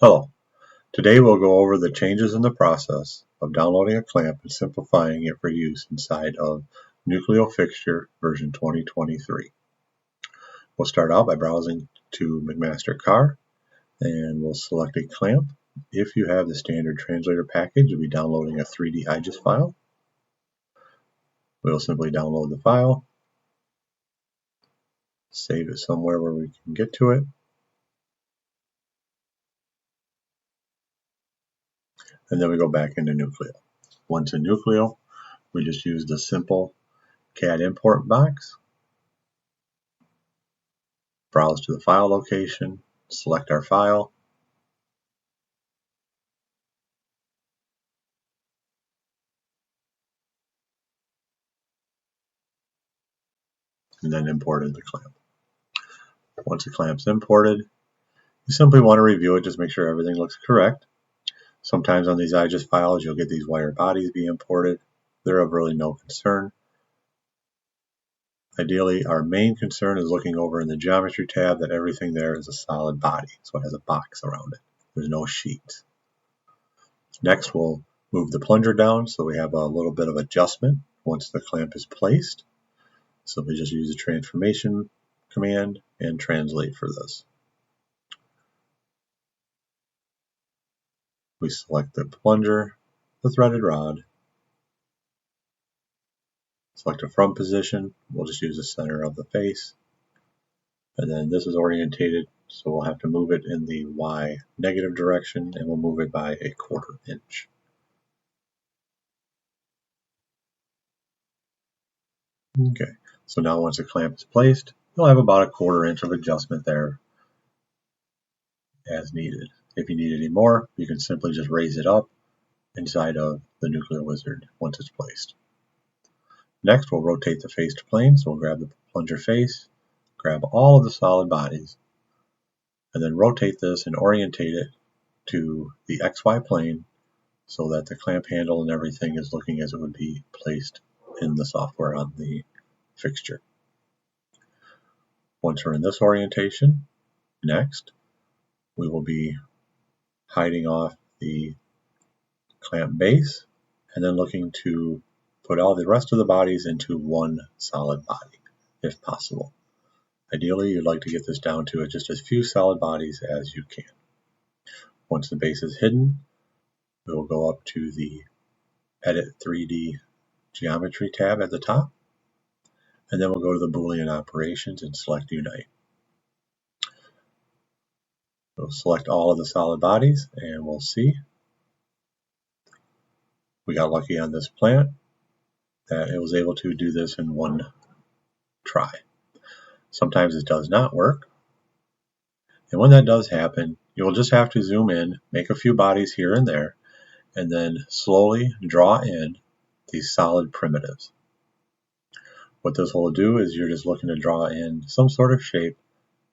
Hello. Today we'll go over the changes in the process of downloading a clamp and simplifying it for use inside of Nucleo Fixture version 2023. We'll start out by browsing to McMaster Car and we'll select a clamp. If you have the standard translator package, you'll be downloading a 3D IGES file. We'll simply download the file, save it somewhere where we can get to it, and then we go back into Nucleo. Once in Nucleo, we just use the simple CAD import box, browse to the file location, select our file, and then import in the clamp. Once the clamp's imported, you simply want to review it, just make sure everything looks correct. Sometimes on these IGES files, you'll get these wire bodies be imported. They're of really no concern. Ideally, our main concern is looking over in the geometry tab that everything there is a solid body, so it has a box around it. There's no sheets. Next, we'll move the plunger down so we have a little bit of adjustment once the clamp is placed. So we just use the transformation command and translate for this. We select the plunger, the threaded rod, select a front position. We'll just use the center of the face. And then this is orientated, so we'll have to move it in the Y negative direction, and we'll move it by 1/4 inch. Okay, so now once the clamp is placed, you'll have about 1/4 inch of adjustment there as needed. If you need any more, you can simply just raise it up inside of the Nucleo Wizard once it's placed. Next, we'll rotate the face to plane, so we'll grab the plunger face, grab all of the solid bodies, and then rotate this and orientate it to the XY plane so that the clamp handle and everything is looking as it would be placed in the software on the fixture. Once we're in this orientation, next, we will be hiding off the clamp base and then looking to put all the rest of the bodies into one solid body, if possible. Ideally, you'd like to get this down to just as few solid bodies as you can. Once the base is hidden, we will go up to the Edit 3D Geometry tab at the top, and then we'll go to the Boolean operations and select Unite. We'll select all of the solid bodies, and we'll see. We got lucky on this plant that it was able to do this in one try. Sometimes it does not work. And when that does happen, you'll just have to zoom in, make a few bodies here and there, and then slowly draw in these solid primitives. What this will do is you're just looking to draw in some sort of shape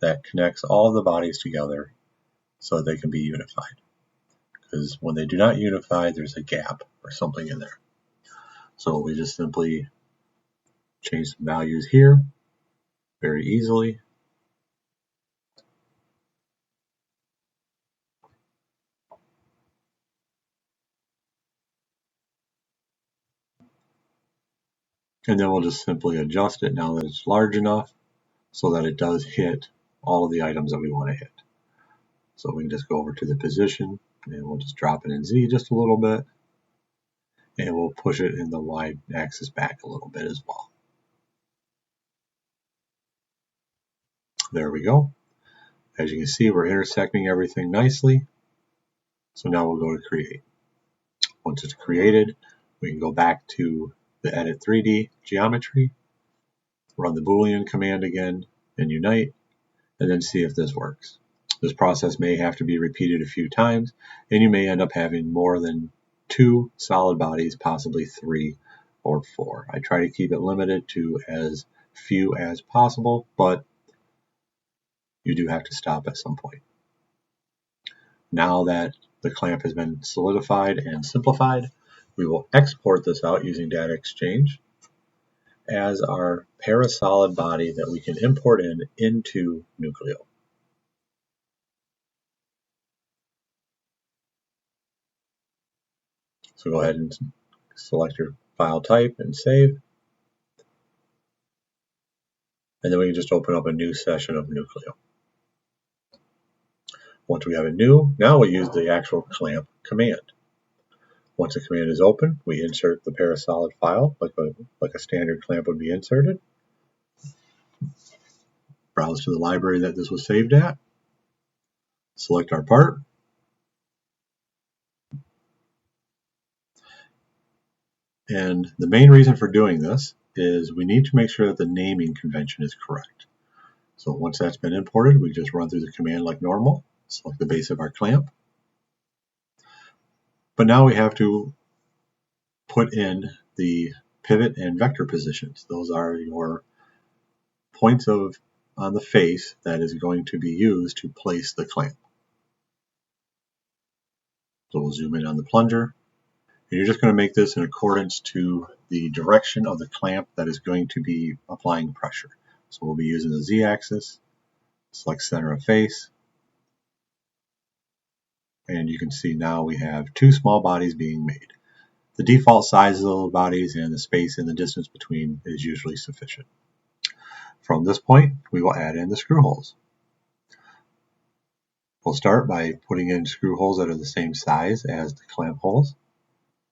that connects all of the bodies together so that they can be unified. Because when they do not unify, there's a gap or something in there. So we just simply change some values here very easily. And then we'll just simply adjust it now that it's large enough so that it does hit all of the items that we want to hit. So we can just go over to the position and we'll just drop it in Z just a little bit. And we'll push it in the Y axis back a little bit as well. There we go. As you can see, we're intersecting everything nicely. So now we'll go to create. Once it's created, we can go back to the Edit 3D Geometry, run the Boolean command again, and Unite, and then see if this works. This process may have to be repeated a few times, and you may end up having more than 2 solid bodies, possibly 3 or 4. I try to keep it limited to as few as possible, but you do have to stop at some point. Now that the clamp has been solidified and simplified, we will export this out using Data Exchange as our parasolid body that we can import into Nucleo. So go ahead and select your file type and save. And then we can just open up a new session of Nucleo. Once we have a new, now we use the actual clamp command. Once the command is open, we insert the parasolid file like a standard clamp would be inserted. Browse to the library that this was saved at. Select our part. And the main reason for doing this is we need to make sure that the naming convention is correct. So once that's been imported, we just run through the command like normal, select the base of our clamp. But now we have to put in the pivot and vector positions. Those are your points on the face that is going to be used to place the clamp. So we'll zoom in on the plunger. And you're just going to make this in accordance to the direction of the clamp that is going to be applying pressure. So we'll be using the Z-axis, select center of face, and you can see now we have two small bodies being made. The default size of the bodies and the space and the distance between is usually sufficient. From this point, we will add in the screw holes. We'll start by putting in screw holes that are the same size as the clamp holes.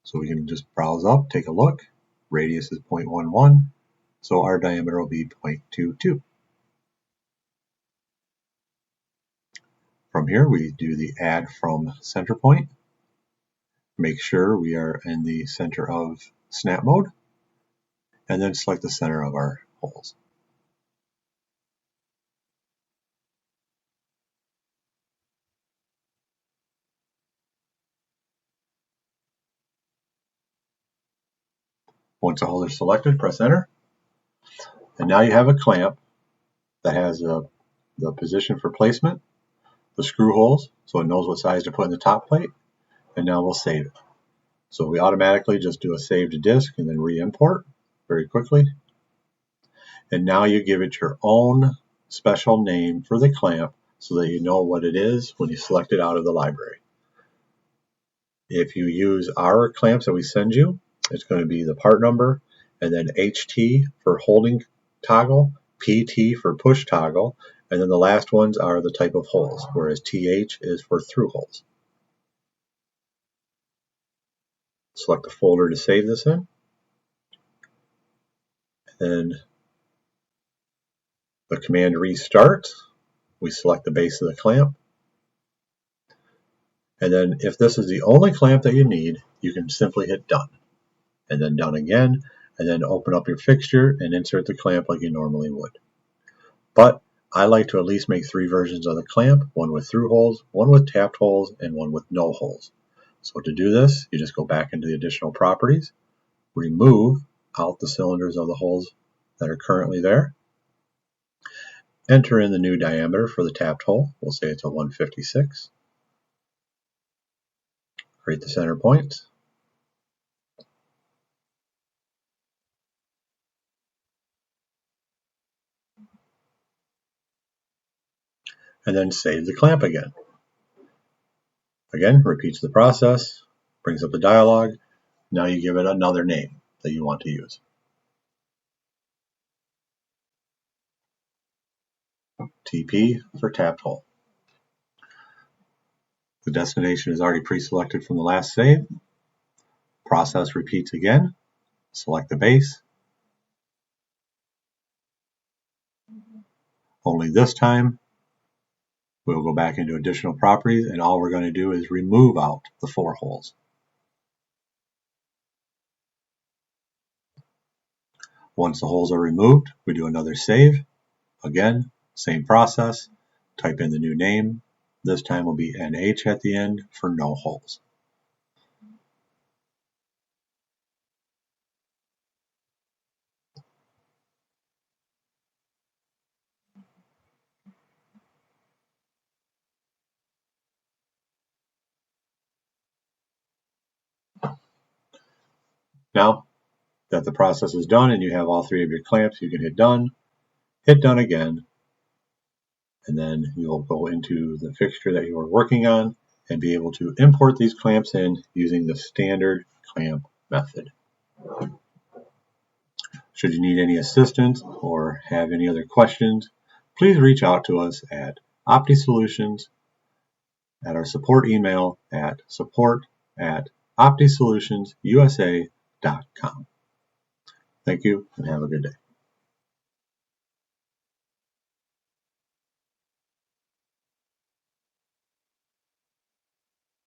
So we can just browse up, take a look. Radius is 0.11, so our diameter will be 0.22. From here, we do the add from center point. Make sure we are in the center of snap mode, and then select the center of our holes. Once the holes are selected, press enter. And now you have a clamp that has the position for placement, the screw holes, so it knows what size to put in the top plate, and now we'll save it. So we automatically just do a save to disk and then re-import very quickly. And now you give it your own special name for the clamp so that you know what it is when you select it out of the library. If you use our clamps that we send you, it's going to be the part number, and then HT for holding toggle, PT for push toggle, and then the last ones are the type of holes, whereas TH is for through holes. Select the folder to save this in, and the command restart, we select the base of the clamp, and then if this is the only clamp that you need, you can simply hit done, and then done again, and then open up your fixture and insert the clamp like you normally would. But I like to at least make 3 versions of the clamp, one with through holes, one with tapped holes, and one with no holes. So to do this, you just go back into the additional properties, remove out the cylinders of the holes that are currently there, enter in the new diameter for the tapped hole, we'll say it's a 156, create the center point, and then save the clamp again. Again, repeats the process, brings up the dialog. Now you give it another name that you want to use. TP for tapped hole. The destination is already pre-selected from the last save. Process repeats again. Select the base. Only this time, we'll go back into additional properties, and all we're going to do is remove out the 4 holes. Once the holes are removed, we do another save. Again, same process. Type in the new name. This time will be NH at the end for no holes. Now that the process is done and you have all 3 of your clamps, you can hit done again, and then you'll go into the fixture that you are working on and be able to import these clamps in using the standard clamp method. Should you need any assistance or have any other questions, please reach out to us at OptiSolutions at our support email at support@OptiSolutionsUSA.com. Thank you and have a good day.